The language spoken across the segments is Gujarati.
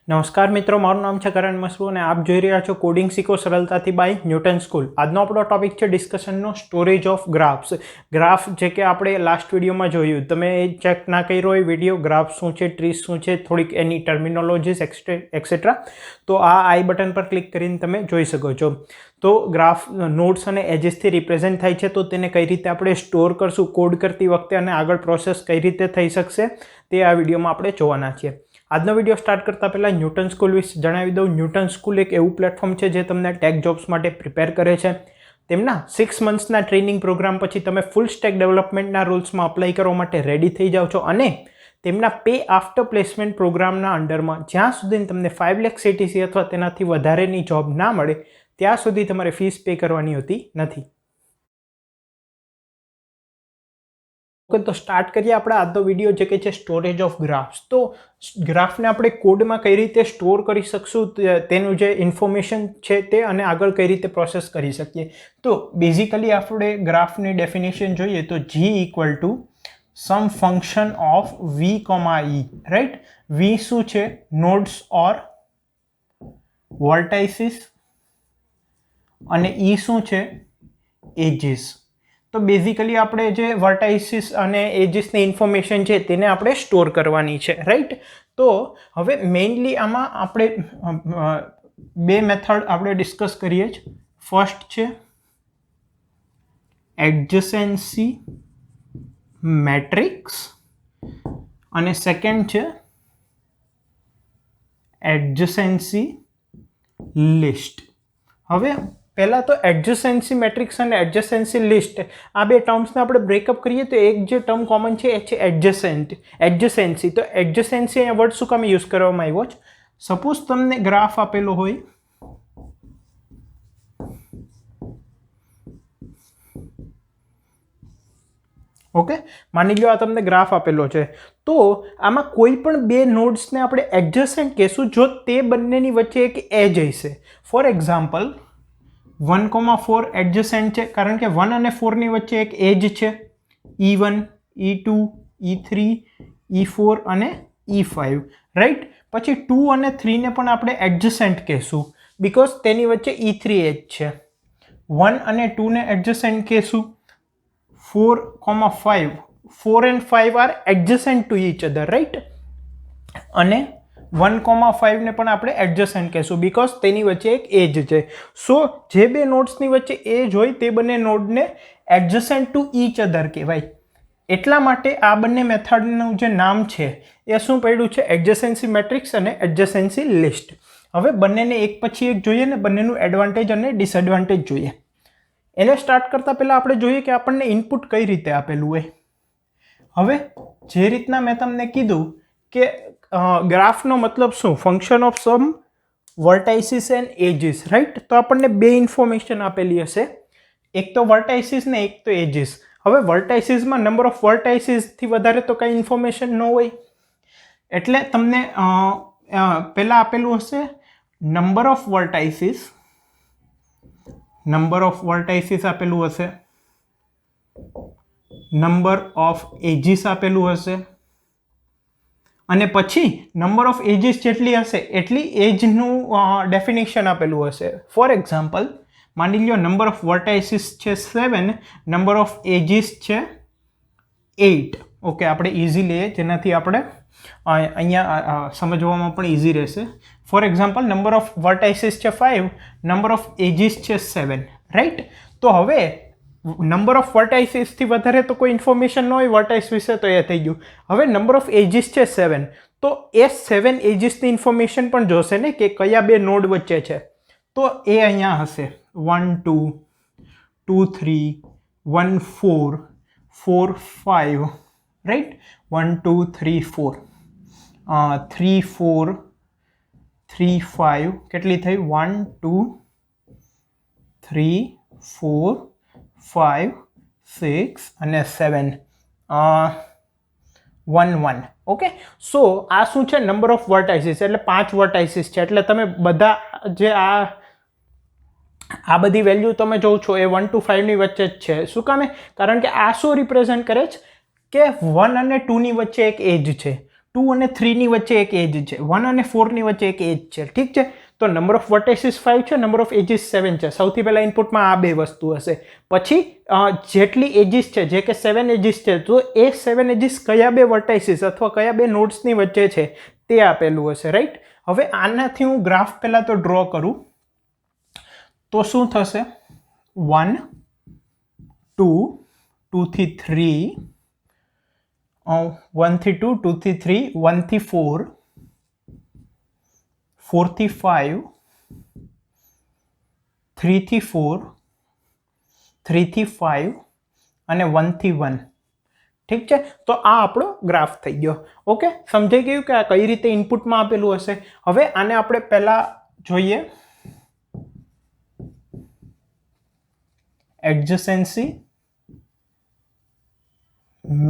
નમસ્કાર મિત્રો, મારું નામ છે કરણ મસરૂ અને આપ જોઈ રહ્યા છો કોડિંગ શીખો સરળતાથી બાય ન્યૂટન સ્કૂલ. આજનો આપણો ટોપિક છે ડિસ્કશનનો સ્ટોરેજ ઓફ ગ્રાફ્સ. ગ્રાફ જે કે આપણે લાસ્ટ વિડીયોમાં જોયું, તમે એ ચેક ના કર્યો હોય વિડીયો, ગ્રાફ શું છે, ટ્રીસ શું છે, થોડીક એની ટર્મિનોલોજીસ એક્સેટ્રા, તો આ આઈ બટન પર ક્લિક કરીને તમે જોઈ શકો છો. તો ગ્રાફ નોડ્સ અને એજીસથી રિપ્રેઝેન્ટ થાય છે, તો તેને કઈ રીતે આપણે સ્ટોર કરશું કોડ કરતી વખતે અને આગળ પ્રોસેસ કઈ રીતે થઈ શકશે તે આ વિડીયોમાં આપણે જોવાના છીએ. આજનો વિડીયો સ્ટાર્ટ કરતાં પહેલાં ન્યૂટન સ્કૂલ વિશે જણાવી દઉં. ન્યૂટન સ્કૂલ એક એવું પ્લેટફોર્મ છે જે તમને ટેક જોબ્સ માટે પ્રિપેર કરે છે. તેમના 6 મંથ્સના ટ્રેનિંગ પ્રોગ્રામ પછી તમે ફૂલ સ્ટેક ડેવલપમેન્ટના રૂલ્સમાં અપ્લાય કરવા માટે રેડી થઈ જાઓ છો અને તેમના પે આફ્ટર પ્લેસમેન્ટ પ્રોગ્રામના અંડરમાં જ્યાં સુધી તમને 5 લાખ CTC અથવા તેનાથી વધારેની જોબ ના મળે ત્યાં સુધી તમારે ફીસ પે કરવાની હોતી નથી. ઓકે, તો સ્ટાર્ટ કરીએ આપણે આજનો વિડીયો જે કે છે સ્ટોરેજ ઓફ ગ્રાફ્સ. તો ગ્રાફને આપણે કોડમાં કઈ રીતે સ્ટોર કરી શકશું તેનું જે ઇન્ફોર્મેશન છે તે અને આગળ કઈ રીતે પ્રોસેસ કરી શકીએ. તો બેઝિકલી આપણે ગ્રાફની ડેફિનેશન જોઈએ તો G equal to some function of V, E, right. V શું છે? નોડ્સ ઓર વર્ટાઇસીસ અને E શું છે? એજીસ. તો બેઝિકલી આપણે જે વર્ટાઇસીસ અને એજીસની ઇન્ફોર્મેશન છે તેને આપણે સ્ટોર કરવાની છે, રાઈટ. તો હવે મેઇનલી આમાં આપણે બે મેથડ આપણે ડિસ્કસ કરીએ જ. ફર્સ્ટ છે એડજસન્સી મેટ્રિક્સ અને સેકન્ડ છે એડજસન્સી લિસ્ટ. હવે પહેલાં તો એડજસન્સી મેટ્રિક્સ અને એડજસન્સી લિસ્ટ આ બે ટર્મ્સને આપણે બ્રેકઅપ કરીએ તો એક જે ટર્મ કોમન છે એ છે એડજસન્સી. તો એડજસન્સી અહીંયા વર્ડ શું કામ યુઝ કરવામાં આવ્યો છે? સપોઝ તમને ગ્રાફ આપેલો હોય, ઓકે, માની લો આ તમને ગ્રાફ આપેલો છે, તો આમાં કોઈ પણ બે નોડ્સને આપણે એડજસન્ટ કહેશું જો તે બંનેની વચ્ચે એક એજ હશે. ફોર એક્ઝામ્પલ 1,4 એડજસન્ટ છે કારણ કે 1 અને 4 ની વચ્ચે એક એજ છે, E1, E2, E3, E4 અને E5, રાઈટ. પછી 2 અને 3 ને પણ આપણે એડજસન્ટ કહેશું બીકોઝ તેની વચ્ચે E3 એજ છે. 1 અને 2 ને એડજસન્ટ કહેશું. 4, 5, 4 and 5 are adjacent to each other, right. અને 1, 5 ને પણ આપણે એડજસન્ટ કહેશું બીકોઝ તેની વચ્ચે એક એજ છે. સો જે બે નોડ્સની વચ્ચે એજ હોય તે બંને નોડને એડજસન્ટ ટુ ઈચ અધર કહેવાય. એટલા માટે આ બંને મેથડનું જે નામ છે એ શું પડ્યું છે? એડજસન્સી મેટ્રિક્સ અને એડજસન્સી લિસ્ટ. હવે બંનેને એક પછી એક જોઈએ ને બંનેનું એડવાન્ટેજ અને ડિસએડવાન્ટેજ જોઈએ. એને સ્ટાર્ટ કરતાં પહેલાં આપણે જોઈએ કે આપણને ઇનપુટ કઈ રીતે આપેલું હોય. હવે જે રીતના મેં તમને કીધું કે ગ્રાફનો મતલબ શું? Function of some vertices and edges, right. તો આપણને બે ઇન્ફોર્મેશન આપેલી હશે, એક તો વર્ટાઇસીસ ને એક તો એજીસ. હવે વર્ટાઇસીસમાં નંબર ઓફ વર્ટાઇસીસથી વધારે તો કંઈ ઇન્ફોર્મેશન ન હોય એટલે તમને પહેલાં આપેલું હશે નંબર ઓફ વર્ટાઇસીસ આપેલું હશે, નંબર ઓફ એજીસ આપેલું હશે અને પછી નંબર ઓફ એજીસ જેટલી હશે એટલી એજનું ડેફિનેશન આપેલું હશે. ફોર એક્ઝામ્પલ માની લો નંબર ઓફ વર્ટાઇસીસ છે 7, નંબર ઓફ એજીસ છે 8. ઓકે, આપણે ઇઝી લઈએ જેનાથી આપણે અહીંયા સમજવામાં પણ ઇઝી રહેશે. ફોર એક્ઝામ્પલ નંબર ઓફ વર્ટાઇસીસ છે 5, નંબર ઓફ એજીસ છે 7, રાઈટ. તો હવે નંબર ઓફ વર્ટાઇસીસથી વધારે તો કોઈ ઇન્ફોર્મેશન ન હોય વર્ટાઇસ વિશે, તો એ થઈ ગયું. હવે નંબર ઓફ એજીસ છે 7, તો એ 7 એજીસની ઇન્ફોર્મેશન પણ જોશે ને કે કયા બે નોડ વચ્ચે છે. તો એ અહીંયા હશે 1, 2, 2, 3, 1, 4, 4, 5, રાઈટ. 1, 2, 3, 4, 3, 4, 3, 5, કેટલી થઈ? 1, 2, 3, 4, 5, 6 અને 7, 1, 1. ઓકે, સો આ શું છે? નંબર ઓફ વર્ટાઇસીસ એટલે 5 વર્ટાઇસીસ છે. એટલે તમે બધા જે આ બધી વેલ્યુ તમે જોઉં છો એ 1 to 5 ની વચ્ચે જ છે. શું કામે? કારણ કે આ શું રિપ્રેઝન્ટ કરે છે કે 1 અને 2 ની વચ્ચે એક એજ છે. 2 અને 3 ની વચ્ચે એક એજ છે, 1 અને 4 ની વચ્ચે એક એજ છે, ઠીક છે. તો નંબર ઓફ વર્ટેસીસ 5 છે, નંબર ઓફ એજીસ 7 છે. સૌથી પહેલા ઇનપુટમાં આ બે વસ્તુ હશે. પછી જેટલી એજીસ છે, જે કે 7 એજીસ છે, તો એ 7 એજીસ કયા બે વર્ટેસીસ અથવા કયા બે નોડ્સની વચ્ચે છે તે આપેલું હશે, રાઈટ. હવે આનાથી હું ગ્રાફ પહેલા તો ડ્રો કરું તો શું થશે? 1 2 2 થી 3 1 થી 2 2 થી 3 1 થી 4 4 થી 5 3 થી 4 3 થી 5 અને 1 થી 1, ઠીક છે. તો આ આપણો ગ્રાફ થઈ ગયો. ઓકે, સમજાઈ ગયું કે આ કઈ રીતે ઇનપુટમાં આપેલું હશે. હવે આને આપણે પહેલા જોઈએ એડજસન્સી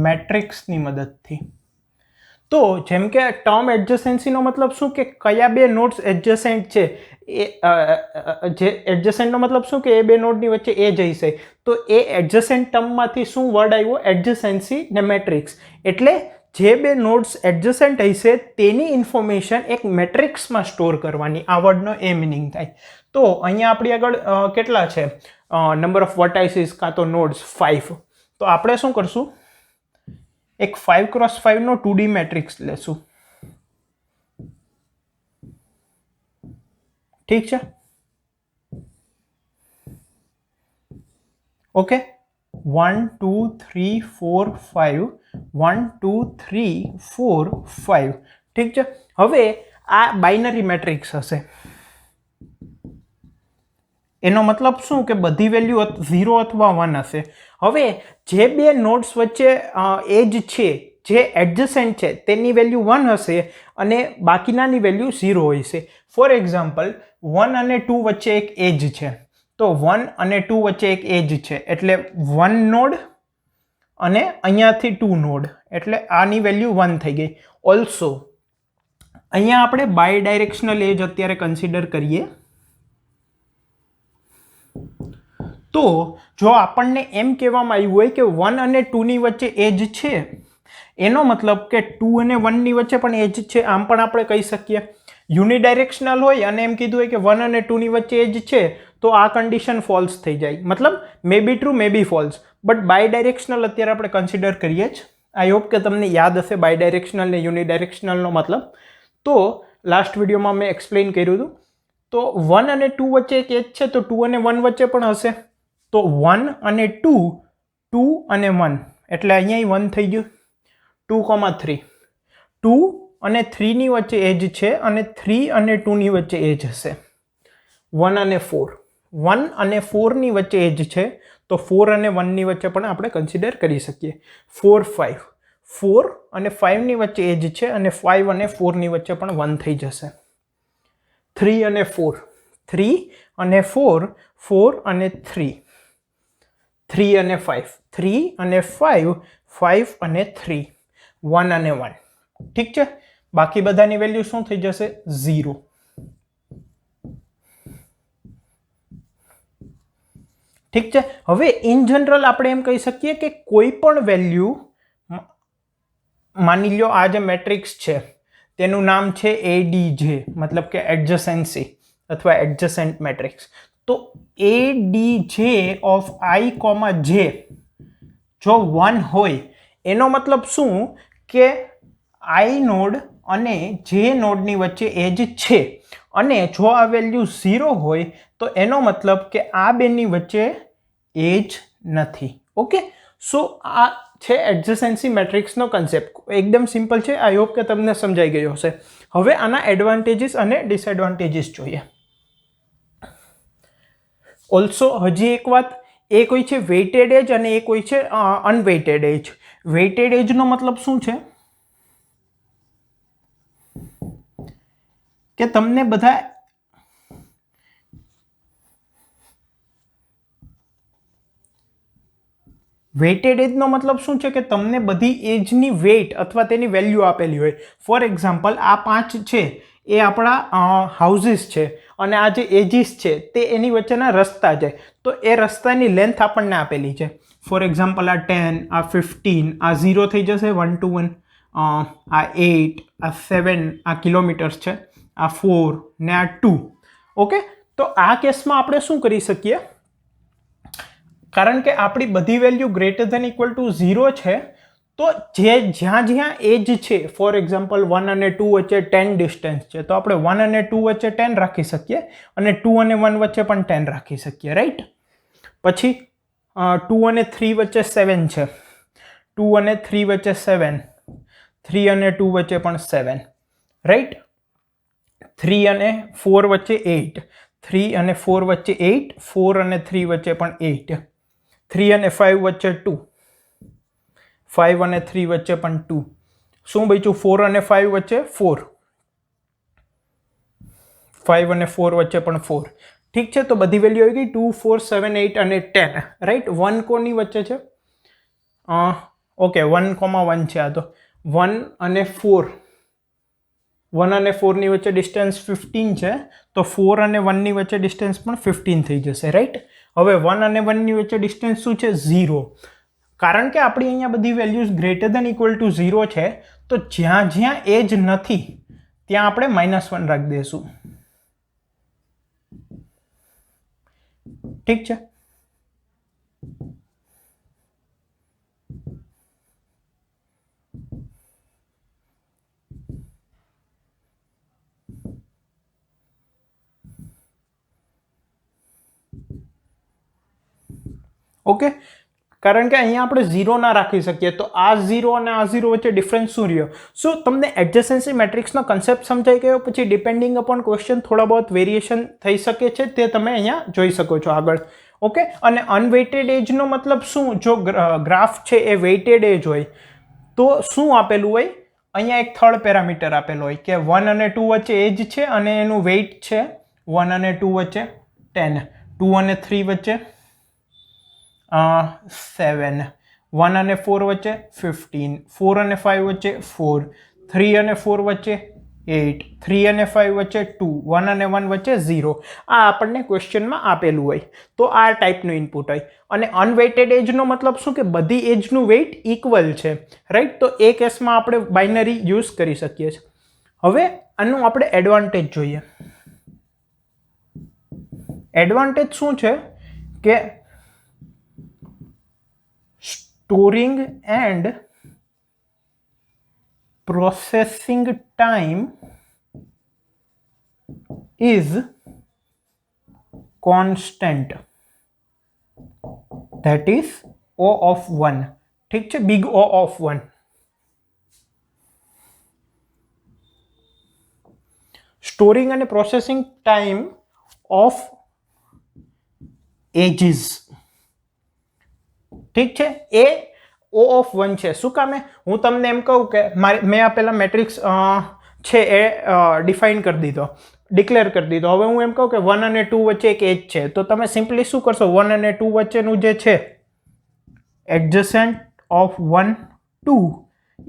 મેટ્રિક્સની મદદથી. તો જેમ કે ટર્મ એડજસન્સીનો મતલબ શું કે કયા બે નોડ્સ એડજસન્ટ છે, એ જે એડજસન્ટનો મતલબ શું કે એ બે નોડની વચ્ચે એ જઈશે. તો એ એડજસન્ટ ટર્મમાંથી શું વર્ડ આવ્યો? એડજસન્સી ને મેટ્રિક્સ. એટલે જે બે નોડ્સ એડજસન્ટ હશે તેની ઇન્ફોર્મેશન એક મેટ્રિક્સમાં સ્ટોર કરવાની. આ વર્ડનો એ મિનિંગ થાય. તો અહીંયા આપણી આગળ કેટલા છે નંબર ઓફ વર્ટાઇસીસ કાં તો નોડ્સ? 5. તો આપણે શું કરશું? એક 5x5 નો 2D મેટ્રિક્સ લેશું, ઠીક છે. ઓકે, 1 2 3 4 5 1 2 3 4 5, ઠીક છે. હવે આ બાઇનરી મેટ્રિક્સ હશે. એનો મતલબ શું કે બધી વેલ્યુ 0 અથવા 1 હશે. હવે જે બે નોડ્સ વચ્ચે એજ છે, જે એડજસન્ટ છે, તેની વેલ્યુ 1 હશે અને બાકીનાની વેલ્યુ 0 હશે. ફોર એક્ઝામ્પલ 1 અને 2 વચ્ચે એક એજ છે, તો 1 અને 2 વચ્ચે એક એજ છે એટલે 1 નોડ અને અહીંયાથી 2 નોડ, એટલે આની વેલ્યુ 1 થઈ ગઈ. ઓલ્સો અહીંયા આપણે બાય ડાયરેક્શનલ એજ અત્યારે કન્સિડર કરીએ. તો જો આપણને એમ કહેવામાં આવ્યું હોય કે 1 અને 2 ની વચ્ચે એજ છે, એનો મતલબ કે 2 અને 1 ની વચ્ચે પણ એજ છે, આમ પણ આપણે કહી શકીએ. યુનિડાયરેક્શનલ હોય અને એમ કીધું હોય કે 1 અને 2 ની વચ્ચે એજ છે, તો આ કન્ડિશન ફોલ્સ થઈ જાય. મતલબ may be true, may be false, but bidirectional અત્યારે આપણે કન્સિડર કરીએ જ. આઈ હોપ કે તમને યાદ હશે બાય ડાયરેક્શનલ ને યુનિડાયરેક્શનલનો મતલબ. તો લાસ્ટ વિડીયોમાં મેં એક્સપ્લેન કર્યું હતું. તો 1 અને 2 વચ્ચે એક એજ છે, તો 2 અને 1 વચ્ચે પણ હશે. તો 1 અને 2, 2 અને 1, એટલે અહીંયા 1 થઈ ગયું. 2,3 2 અને 3 ની વચ્ચે એજ છે અને 3 અને 2 ની વચ્ચે એજ હશે. 1 અને 4, 1 અને 4 ની વચ્ચે એજ છે, તો 4 અને 1 ની વચ્ચે પણ આપણે કન્સિડર કરી શકીએ. 4 5, 4 અને 5 ની વચ્ચે એજ છે અને 5 અને 4 ની વચ્ચે પણ 1 થઈ જશે. 3 અને 4, 3 અને 4, 4 અને 3, 3 અને 5, 3 અને 5, 5 અને 3, 1 અને 1, ઠીક છે. બાકી બધાની વેલ્યુ શું થઈ જશે? 0. ઠીક છે. હવે ઇન જનરલ આપણે એમ કહી શકીએ કે કોઈ પણ વેલ્યુ, માની લો આ જે મેટ્રિક્સ છે તેનું નામ છે એડીજે, મતલબ કે એડજસન્સી અથવા એડજસન્ટ મેટ્રિક્સ. તો એડીજે ઓફ i, j જો 1 હોય, એનો મતલબ શું કે i નોડ અને j નોડની વચ્ચે એજ છે, અને જો આ વેલ્યુ 0 હોય તો એનો મતલબ કે આ બેની વચ્ચે એજ નથી. ઓકે, સો આ છે એડજસન્સી મેટ્રિક્સનો કન્સેપ્ટ. એકદમ સિમ્પલ છે. આઈ હોપ કે તમને સમજાઈ ગયો હશે. હવે આના એડવાન્ટેજીસ અને ડિસએડવાન્ટેજીસ જોઈએ. ઓલ્સો હજી એક વાત, એક હોય છે વેઇટેડ એજ અને એક હોય છે અનવેઇટેડ એજ. વેઇટેડ એજનો મતલબ શું છે કે તમને બધા વેઇટેડ એજનો મતલબ શું છે કે તમને બધી એજની વેઇટ અથવા તેની વેલ્યુ આપેલી હોય. ફોર એક્ઝામ્પલ આ 5 છે એ આપણા હાઉસીસ છે અને આ જે એજીસ છે તે એની વચ્ચેના રસ્તા છે, તો એ રસ્તાની લેન્થ આપણને આપેલી છે. ફોર એક્ઝામ્પલ આ 10, આ 15, આ 0 થઈ જશે 1 to 1, આ 8, આ 7 આ કિલોમીટર્સ છે, આ 4 ને આ 2. ઓકે, તો આ કેસમાં આપણે શું કરી શકીએ, કારણ કે આપણી બધી value greater than equal to 0 છે, તો જ્યાં એજ છે, ફોર એક્ઝામ્પલ 1 અને 2 વચ્ચે 10 ડિસ્ટન્સ છે, તો આપણે 1 અને 2 વચ્ચે 10 રાખી શકીએ અને 2 અને 1 વચ્ચે પણ 10 રાખી શકીએ, રાઈટ. પછી 2 અને 3 વચ્ચે 7 છે, 2 અને 3 વચ્ચે 7, 3 અને 2 વચ્ચે પણ 7, રાઈટ. 3 અને 4 વચ્ચે 8, 3 અને 4 વચ્ચે 8, 4 અને 3 વચ્ચે પણ 8, 3 અને 5 વચ્ચે 2, 5 અને 3 વચ્ચે પણ 2. શું બચ્યું? 4 અને 5 વચ્ચે 4, 5 અને 4 વચ્ચે પણ 4. ઠીક છે, તો બધી વેલ્યુ આવી ગઈ 2, 4, 7, 8 અને 10, રાઈટ. 1 કોની વચ્ચે છે? ઓકે, 1,1 છે. આ તો 1 અને 4, 1 અને 4 ની વચ્ચે ડિસ્ટન્સ 15 છે, તો 4 અને 1 ની વચ્ચે ડિસ્ટન્સ પણ 15 થઈ જશે, રાઈટ. હવે 1 અને 1 ની વચ્ચે ડિસ્ટન્સ શું છે? 0. કારણ કે આપણી અહીંયા બધી values greater than equal to 0 છે, તો જ્યાં એજ નથી ત્યાં આપણે -1 રાખી દઈશું. ઠીક છે. ઓકે, કારણ કે અહીંયા આપણે 0 ના રાખી શકીએ, તો આ 0 અને આ 0 વચ્ચે ડિફરન્સ શું રહ્યો? શું તમને એડજસન્સી મેટ્રિક્સનો કન્સેપ્ટ સમજાઈ ગયો? પછી ડિપેન્ડિંગ અપોન ક્વેશ્ચન થોડા બહુ વેરિએશન થઈ શકે છે, તે તમે અહીંયા જોઈ શકો છો આગળ. ઓકે, અને અનવેઇટેડ એજનો મતલબ શું? જો ગ્રાફ છે એ વેઇટેડ એજ હોય તો શું આપેલું હોય? અહીંયા એક થર્ડ પેરામીટર આપેલું હોય કે 1 અને 2 વચ્ચે એજ છે અને એનું વેઇટ છે 1 અને 2 વચ્ચે 10, 2 અને 3 વચ્ચે 7, 1 અને 4 વચ્ચે 15, 4 અને 5 વચ્ચે 4, 3 અને 4 વચ્ચે 8, 3 અને 5 વચ્ચે 2, 1 અને 1 વચ્ચે 0. આ આપણને ક્વેશ્ચનમાં આપેલું હોય, તો આ ટાઈપનું ઇનપુટ હોય. અને અનવેઇટેડ એજનો મતલબ શું? કે બધી એજનું વેઇટ ઇક્વલ છે, રાઈટ. તો એ કેસમાં આપણે બાઇનરી યુઝ કરી શકીએ છીએ. હવે આનું આપણે એડવાન્ટેજ જોઈએ. એડવાન્ટેજ શું છે કે storing and processing time is constant, that is O of 1. ઠીક છે, big O of 1. સ્ટોરિંગ અને પ્રોસેસિંગ ટાઈમ ઓફ એજીસ, ઠીક છે, એ O of 1 છે. શું કામે? હું તમને એમ કહું કે મેં આપેલા મેટ્રિક્સ છે એ ડિફાઇન કરી દીધો, ડિક્લેર કરી દીધો. હવે હું એમ કહું કે 1 અને 2 વચ્ચે એક એજ છે, તો તમે સિમ્પલી શું કરશો? 1 અને 2 વચ્ચેનું જે છે એડજસન્ટ ઓફ 1, 2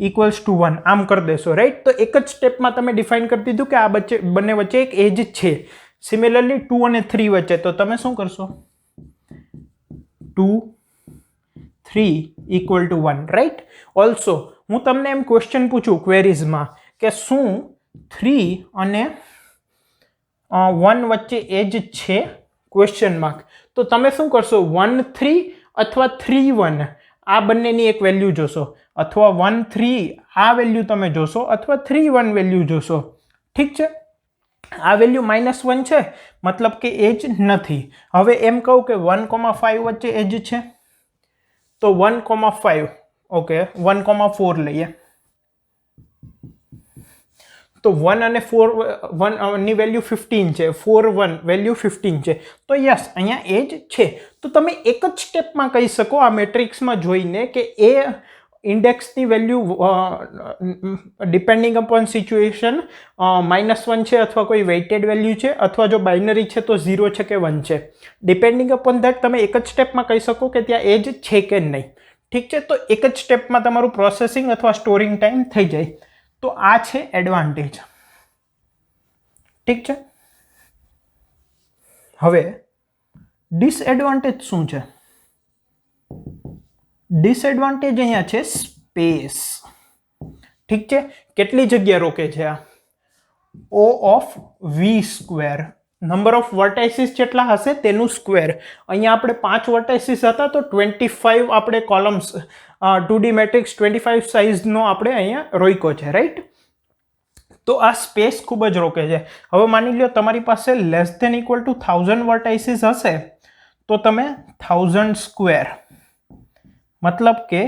ઇક્વલ્સ ટુ 1 આમ કરી દેશો, રાઈટ. તો એક જ સ્ટેપમાં તમે ડિફાઇન કરી દીધું કે આ બંને વચ્ચે એક એજ છે. સિમિલરલી 2 અને 3 વચ્ચે, તો તમે શું કરશો? 2, 3 ઇક્વલ ટુ 1, રાઈટ. ઓલ્સો હું તમને એમ ક્વેશ્ચન પૂછું ક્વેરીઝમાં કે શું 3 અને 1 વચ્ચે એજ છે? Question mark. તો તમે શું કરશો? 1, 3 અથવા 3, 1 આ બંનેની એક વેલ્યુ જોશો, અથવા 1, 3 આ વેલ્યુ તમે જોશો, અથવા 3, 1 વેલ્યુ જોશો. ઠીક છે, આ વેલ્યુ -1 છે, મતલબ કે એજ નથી. હવે એમ કહું કે 1,5 વચ્ચે એજ છે, તો 1,5, ઓકે 1,4 લઈએ, તો 1 અને 4, 1 ની વેલ્યુ 15 છે, 4, 1 વેલ્યુ 15 છે, તો યસ અહીંયા એજ છે. તો તમે એક જ સ્ટેપમાં કહી શકો આ મેટ્રિક્સમાં જોઈને કે એ ઇન્ડેક્સની વેલ્યુ ડિપેન્ડિંગ અપોન સિચ્યુએશન -1 છે, અથવા કોઈ વેઇટેડ વેલ્યુ છે, અથવા જો બાઇનરી છે તો 0 છે કે 1 છે. ડિપેન્ડિંગ અપોન ધેટ તમે એક જ સ્ટેપમાં કહી શકો કે ત્યાં એજ છે કે નહીં. ઠીક છે, તો એક જ સ્ટેપમાં તમારું પ્રોસેસિંગ અથવા સ્ટોરિંગ ટાઈમ થઈ જાય. તો આ છે એડવાન્ટેજ. ઠીક છે. હવે ડિસએડવાન્ટેજ શું છે? ડિસએડવાન્ટેજ અહીંયા છે સ્પેસ. ઠીક છે, કેટલી જગ્યા રોકે છે આ? O of V square, number of vertices જેટલા હશે તેનું સ્ક્વેર. અહીંયા આપણે 5 વર્ટાઇસીસ હતા તો 25 આપણે કોલમ્સ 2D મેટ્રિક્સ 25 સાઇઝનો આપણે અહીંયા રોક્યો છે, રાઈટ? તો આ સ્પેસ ખૂબ જ રોકે છે. હવે માની લો તમારી પાસે લેસ ધેન ઇક્વલ ટુ 1000 વર્ટાઇસીસ હશે તો તમે 1000 સ્ક્વેર મતલબ કે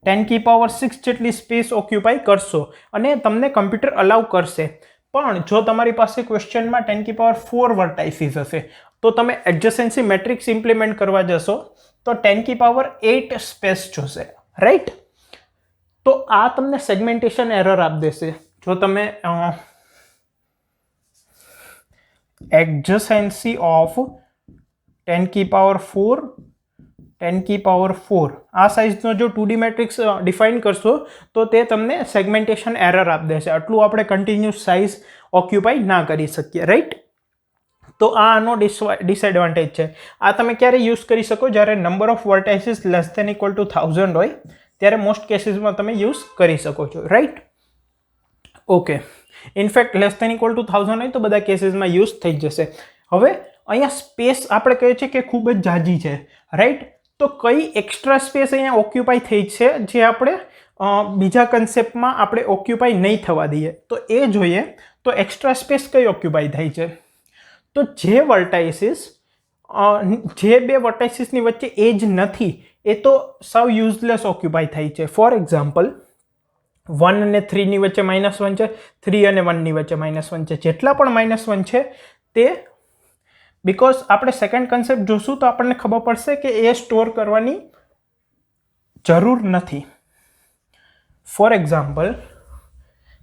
10⁶ જેટલી સ્પેસ ઓક્યુપાય કરશો અને તમને કમ્પ્યુટર અલાઉ કરશે. પણ જો તમારી પાસે ક્વેશ્ચનમાં 10⁴ વર્ટાઇસીસ હશે તો તમે એડજસન્સી મેટ્રિક્સ ઇમ્પ્લિમેન્ટ કરવા જશો તો 10⁸ સ્પેસ જોશે, રાઈટ? તો આ તમને સેગમેન્ટેશન એરર આપી દેશે. જો તમે એડજસન્સી ઓફ 10⁴ આ સાઇઝનો જો 2D મેટ્રિક્સ ડિફાઇન કરશો તો તે તમને સેગમેન્ટેશન એરર આપી દેશે. આટલું આપણે કન્ટિન્યુઅસ સાઇઝ ઓક્યુપાય ના કરી શકીએ, રાઈટ? તો આ આનો ડિસએડવાન્ટેજ છે. આ તમે ક્યારે યુઝ કરી શકો? જ્યારે number of vertices less than equal to 1000 હોય ત્યારે મોસ્ટ કેસીસમાં તમે યુઝ કરી શકો છો, right? Okay, in fact less than equal to 1000 હોય તો બધા કેસીસમાં યુઝ થઈ જશે. હવે અહીંયા સ્પેસ આપણે કહીએ છીએ કે ખૂબ જ ઝાઝી છે, રાઈટ? તો કઈ એક્સ્ટ્રા સ્પેસ અહીંયા ઓક્યુપાય થઈ છે જે આપણે બીજા કન્સેપ્ટમાં આપણે ઓક્યુપાય નહીં થવા દઈએ? તો એ જોઈએ. તો એક્સ્ટ્રા સ્પેસ કઈ ઓક્યુપાય થાય છે? તો જે વર્ટાઇસીસ જે બે વર્ટાઇસીસની વચ્ચે એજ નથી એ તો સાવ યુઝલેસ ઓક્યુપાય થાય છે. ફોર એક્ઝામ્પલ 1 અને 3 ની વચ્ચે -1 છે, 3 અને 1 ની વચ્ચે -1 છે. જેટલા પણ -1 છે તે બિકોઝ આપણે સેકન્ડ કન્સેપ્ટ જોશું તો આપણને ખબર પડશે કે એ સ્ટોર કરવાની જરૂર નથી. ફોર એક્ઝામ્પલ,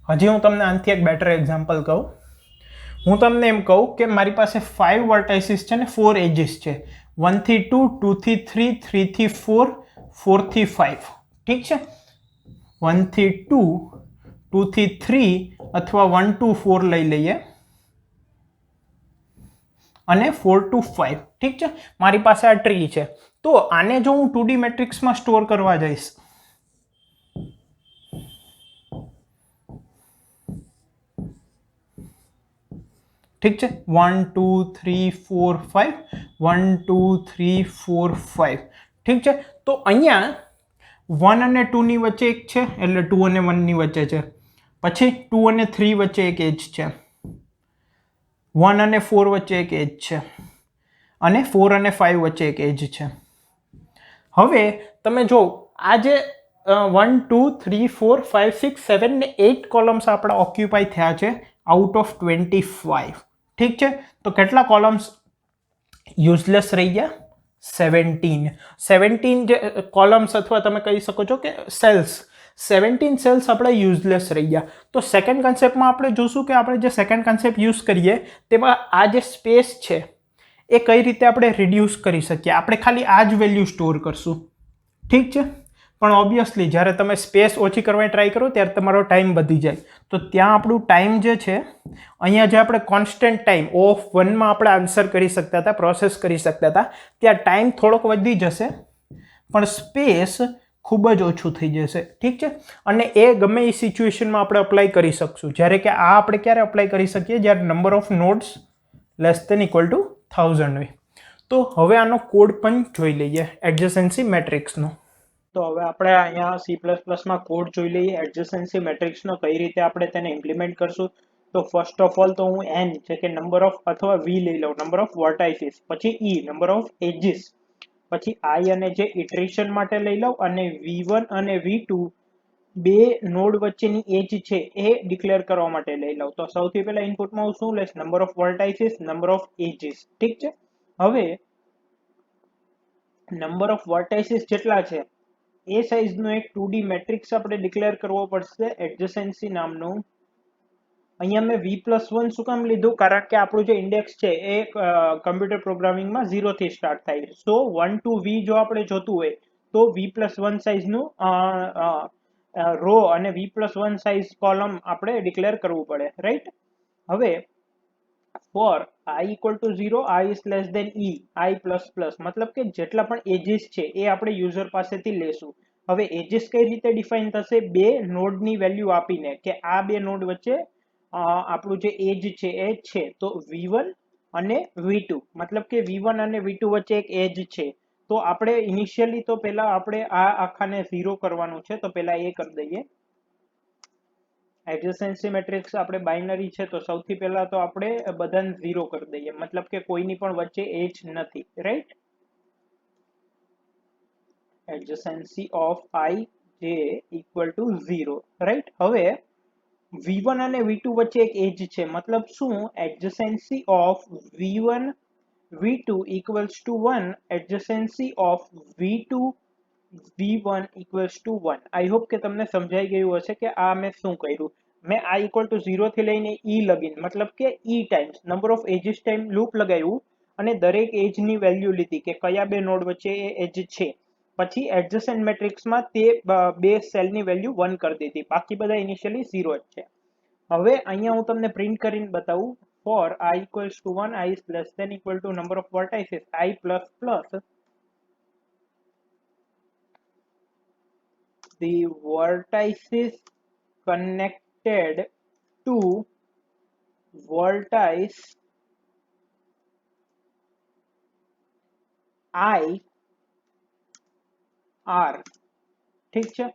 હજી હું તમને આનાથી એક બેટર એક્ઝામ્પલ કહું. હું તમને એમ કહું કે મારી પાસે 5 વર્ટાઇસીસ છે ને 4 એજીસ છે. 1 થી 2, 2 થી 3, 3 થી 4, 4 થી 5. ઠીક છે? 1 થી 2, 2 થી 3 અથવા 1 to 4 લઈ લઈએ અને 4 to 5. ઠીક છે? મારી પાસે આ ટ્રી છે. તો આને જો હું 2D મેટ્રિક્સમાં સ્ટોર કરવા જઈશ ઠીક છે, 1 2 3 4 5, 1 2 3 4 5. ઠીક છે? તો અહીંયા 1 અને 2 ની વચ્ચે એક છે એટલે 2 અને 1 ની વચ્ચે છે. પછી 2 અને 3 વચ્ચે એક એજ છે, 1 અને 4 વચ્ચે એક એજ છે અને 4 અને 5 વચ્ચે એક એજ છે. હવે તમે જો આ જે 1 2 3 4 5 6 7 ને 8 કોલમ્સ આપણા ઓક્યુપાય થયા છે આઉટ ઓફ 25. ઠીક છે? તો કેટલા કોલમ્સ યુઝલેસ રહી ગયા? 17 જે કોલમ્સ અથવા તમે કહી શકો છો કે સેલ્સ, 17 સેલ્સ આપણે યુઝલેસ રહી ગયા. તો સેકન્ડ કન્સેપ્ટમાં આપણે જોશું કે આપણે જે સેકન્ડ કન્સેપ્ટ યુઝ કરીએ તેમાં આ જે સ્પેસ છે એ કઈ રીતે આપણે રિડ્યુસ કરી શકીએ. આપણે ખાલી આ જ વેલ્યુ સ્ટોર કરશું, ઠીક છે? પણ ઓબ્વિયસલી જ્યારે તમે સ્પેસ ઓછી કરવાની ટ્રાય કરો ત્યારે તમારો ટાઈમ વધી જાય. તો ત્યાં આપણું ટાઈમ જે છે અહીંયા જે આપણે કોન્સ્ટન્ટ ટાઈમ O(1) માં આપણે આન્સર કરી શકતા હતા, પ્રોસેસ કરી શકતા હતા, ત્યાં ટાઈમ થોડોક વધી જશે પણ સ્પેસ ખૂબ જ ઓછું થઈ જશે. ઠીક છે? અને એ ગમે એ સિચ્યુએશનમાં આપણે અપ્લાય કરી શકશું. જ્યારે કે આ આપણે ક્યારે અપ્લાય કરી શકીએ? જ્યારે number of nodes less than equal to 1000 હોય. તો હવે આનો કોડ પણ જોઈ લઈએ એડજસન્સી મેટ્રિક્સનો. તો હવે આપણે અહીંયા C++માં કોડ જોઈ લઈએ એડજસન્સી મેટ્રિક્સનો, કઈ રીતે આપણે તેને ઇમ્પ્લિમેન્ટ કરશું. તો ફર્સ્ટ ઓફ ઓલ તો હું n છે કે નંબર ઓફ અથવા v લઈ લઉં, નંબર ઓફ વર્ટાઇસીસ, પછી e નંબર ઓફ એજીસ, પછી i અને જે ઇટરેશન માટે લઈ લઉં અને v1 અને v2 બે નોડ વચ્ચેની એજ છે એ ડિક્લેર કરવા માટે લઈ લઉં. તો સૌથી પહેલા ઇનપુટમાં હું શું લઈશ? Number of vertices, number of edges. ઠીક છે? હવે નંબર ઓફ વર્ટાઇસીસ જેટલા છે એ સાઇઝનો એક 2D મેટ્રિક્સ આપણે ડિક્લેર કરવો પડશે એડજસન્સી નામનું. અહીંયા મેં v+1 શું કામ લીધું? કારણ કે આપણું જે ઇન્ડેક્સ છે એ કમ્પ્યુટર પ્રોગ્રામિંગમાં 0 થી સ્ટાર્ટ થાય. સો 1 to v જો આપણે જોતું હોય તો v+1 સાઇઝનું રો અને v+1 સાઇઝ કોલમ આપણે ડિક્લેર કરવું પડે, રાઈટ? હવે four i equal to 0, i is less than e, i++, મતલબ કે જેટલા પણ એજીસ છે એ આપણે યુઝર પાસેથી લેશું. હવે એજીસ કઈ રીતે ડિફાઇન થશે? બે નોડની વેલ્યુ આપીને કે આ બે નોડ વચ્ચે આપણું જે એજ છે એ છે, તો V1 અને V2, મતલબ કે V1 અને V2 વચ્ચે એક એજ છે. તો આપણે ઇનિશિયલી તો પહેલા આપણે આ આખાને 0 કરવાનું છે, તો પહેલા એ કરી દઈએ. એડજસન્સી મેટ્રિક્સ આપણે બાઇનરી છે, તો સૌથી પહેલા તો આપણે બધાને 0 કરી દઈએ, મતલબ કે કોઈની પણ વચ્ચે એજ નથી, right? Adjacency of I j equal to 0, right? હવે V1 અને V2 વચ્ચે એક એજ છે, મતલબ શું? એડજસન્સી of V1 V2 equals to 1, adjacency of V2 V1 equals to 1. I hope કે તમને સમજાઈ ગયું હશે કે આ મેં શું કર્યું. મેં આ ઇક્વલ ટુ 0 થી લઈને E લગીન, મતલબ કે E times number of edges time loop લગાવ્યું અને દરેક એજની વેલ્યુ લીધી કે કયા બે નોડ વચ્ચે એ એજ છે. પછી એડજસન્ટ મેટ્રિક્સમાં તે બે સેલની વેલ્યુ 1 કરી દીધી, બાકી બધા ઇનિશિયલી 0 જ છે. હવે અહીંયા હું તમને પ્રિન્ટ કરીને બતાવું. For I equals to 1, I is less than equal to number of vertices I plus plus the vertices connected to vertice I are. ઠીક છે,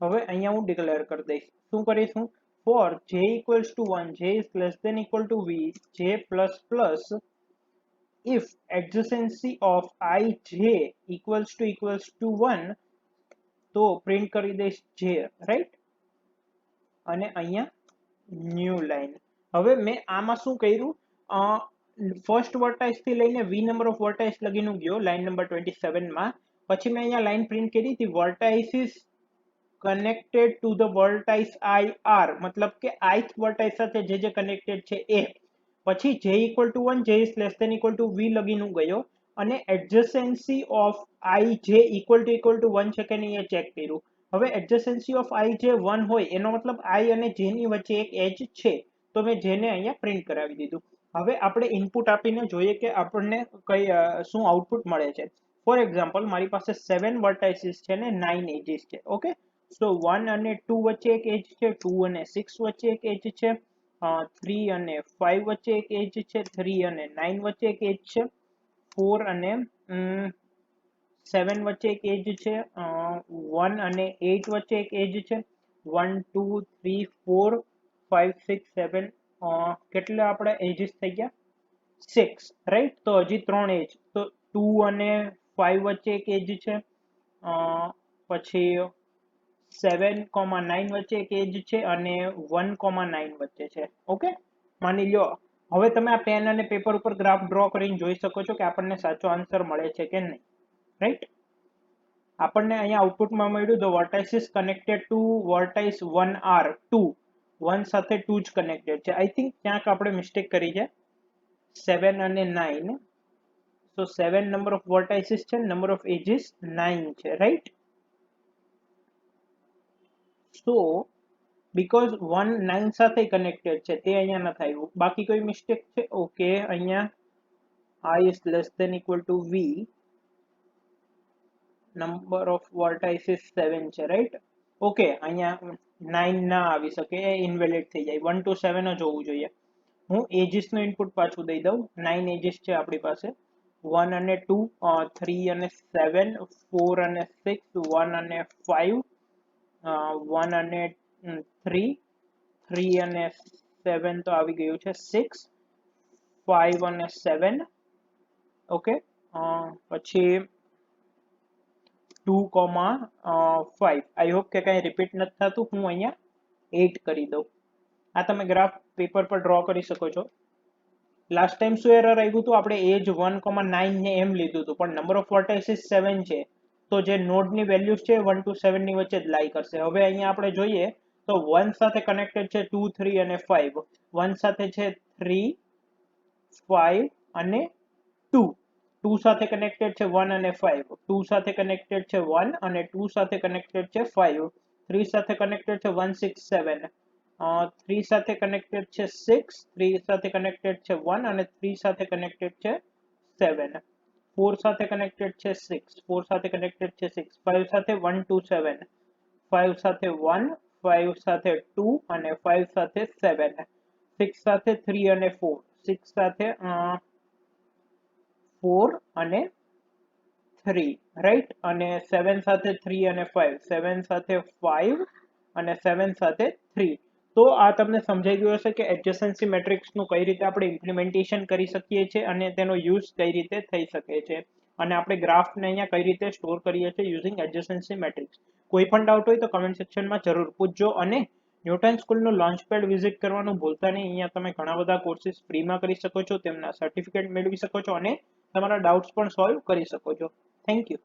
હવે અહીંયા હું ડિક્લેર કરી દઈશ. શું કરીશું? For j equals to 1, j is less than equal to v, j plus plus if adjacency of ij equals to 1, તો પ્રિન્ટ કરી દઈશ j, રાઈટ? અને અહીંયા ન્યૂ લાઈન. હવે મેં આમાં શું કર્યું? ફર્સ્ટ વર્ટાઇસ થી લઈને v નંબર ઓફ વર્ટાઇસ લગીનું ગયો લાઈન નંબર 27 માં. પછી મેં અહીંયા લાઈન પ્રિન્ટ કરી હતી, વર્ટાઇસીસ connected to the vertex IR, मतलब કે ith vertex સાથે જે કનેક્ટેડ છે એ. પછી j equal to 1, j is less than equal to v લગીનું ગયો અને adjacency of ij equal to 1 છે કે નહીં એ ચેક કર્યું. હવે adjacency of ij 1 હોય એનો મતલબ I અને j ની વચ્ચે એક એજ છે, તો મેં j ને અહીંયા પ્રિન્ટ કરાવી દીધું. હવે આપણે ઇનપુટ આપીને જોઈએ કે આપણને કઈ શું આઉટપુટ મળે છે. ફોર એક્ઝામ્પલ મારી પાસે 7 વર્ટાઇસીસ છે ને 9 એજીસ છે. ઓકે, સો 1 અને 2 વચ્ચે એક એજ છે, 2 અને 6 વચ્ચે એક એજ છે, 3 અને 5 વચ્ચે એક એજ છે, 3 અને 9 વચ્ચે એક એજ છે, 4 અને 7 વચ્ચે એક એજ છે, 1 અને 8 વચ્ચે એક એજ છે, 1 2 3 4 5 6 7, કેટલા આપણા એજીસ થઈ ગયા? 6, રાઈટ? તો હજી 3 એજ, તો 2 અને 5 વચ્ચે એક એજ છે, પછી 7,9 વચ્ચે એક એજ છે અને 1,9 વચ્ચે છે. ઓકે, માની લો. હવે તમે આ પેન અને પેપર ઉપર ગ્રાફ ડ્રો કરીને જોઈ શકો છો કે આપણને સાચો આન્સર મળે છે કે નહીં, રાઈટ? આપણને અહીંયા આઉટપુટમાં મળ્યું the vertices connected to vertex 1R, 2, 1 સાથે 2 જ કનેક્ટેડ છે. આઈ થિંક ક્યાંક આપણે મિસ્ટેક કરી છે, 7 અને 9. So 7 number of vertices છે, number of edges 9 છે, right? So because 1 9 સાથે કનેક્ટેડ છે તે અહીંયા નથી આવ્યું. બાકી કોઈ મિસ્ટેક છે? ઓકે, અહીંયા I is less than equal to v, number of vertices 7 છે, right? ઓકે, અહીંયા 9 ના આવી શકે, એ ઇનવેલિડ થઈ જાય. 1 to 7 જ હોવું જોઈએ. હું એજીસ નું ઇનપુટ પાછું દઈ દઉં. 9 એજીસ છે આપણી પાસે, 1 અને 2, 3 અને 7, 4 અને 6, 1 અને 5, 1 અને 3, 3 અને 7 તો આવી ગયું છે, 6, 5 અને 7. ઓકે, પછી 2,5. આઈ હોપ કે કઈ રિપીટ નથી થતું. હું અહીંયા 8 કરી દઉં. આ તમે ગ્રાફ પેપર પર ડ્રો કરી શકો છો. લાસ્ટ ટાઈમ શું એરર આવ્યું હતું? આપણે એજ 1,9 ને એમ લીધું હતું, પણ નંબર ઓફ વર્ટાઇસીસ 7 છે, તો જે નોડની વેલ્યુઝ છે 1 to 7 ની વચ્ચે જ લાઈ કરશે. હવે અહીંયા આપણે જોઈએ તો 1 સાથે કનેક્ટેડ છે 2, 3 અને 5, 1 સાથે છે 3, 5 અને 2, 2 સાથે કનેક્ટેડ છે 1 અને 5, 2 સાથે કનેક્ટેડ છે 1 અને 2 સાથે કનેક્ટેડ છે 5, 3 સાથે કનેક્ટેડ છે 1 6 7, 3 સાથે કનેક્ટેડ છે 6, 3 સાથે કનેક્ટેડ છે 1 અને 3 સાથે કનેક્ટેડ છે 7. 4 સાથે કનેક્ટેડ છે 6, 4 સાથે કનેક્ટેડ છે 6, 5 સાથે 1 2 7, 5 સાથે 1, 5 સાથે 2 અને 5 સાથે 7, 6 સાથે 3 અને 4, 6 સાથે 4 અને 3, રાઈટ, અને 7 સાથે 3 અને 5, 7 સાથે 5 અને 7 સાથે 3. તો આ તમને સમજાઈ ગયું હશે કે એડજસન્સી મેટ્રિક્સનું કઈ રીતે આપણે ઇમ્પ્લિમેન્ટેશન કરી શકીએ છીએ અને તેનો યુઝ કઈ રીતે થઈ શકે છે, અને આપણે ગ્રાફને અહીંયા કઈ રીતે સ્ટોર કરીએ છીએ યુઝિંગ એડજસન્સી મેટ્રિક્સ. કોઈ પણ ડાઉટ હોય તો કમેન્ટ સેક્શનમાં જરૂર પૂછજો, અને ન્યૂટન સ્કૂલનું લોન્ચપેડ વિઝિટ કરવાનું ભૂલતા નહીં. અહીંયા તમે ઘણા બધા કોર્સિસ ફ્રીમાં કરી શકો છો, તેમના સર્ટિફિકેટ મેળવી શકો છો અને તમારા ડાઉટ્સ પણ સોલ્વ કરી શકો છો. Thank you.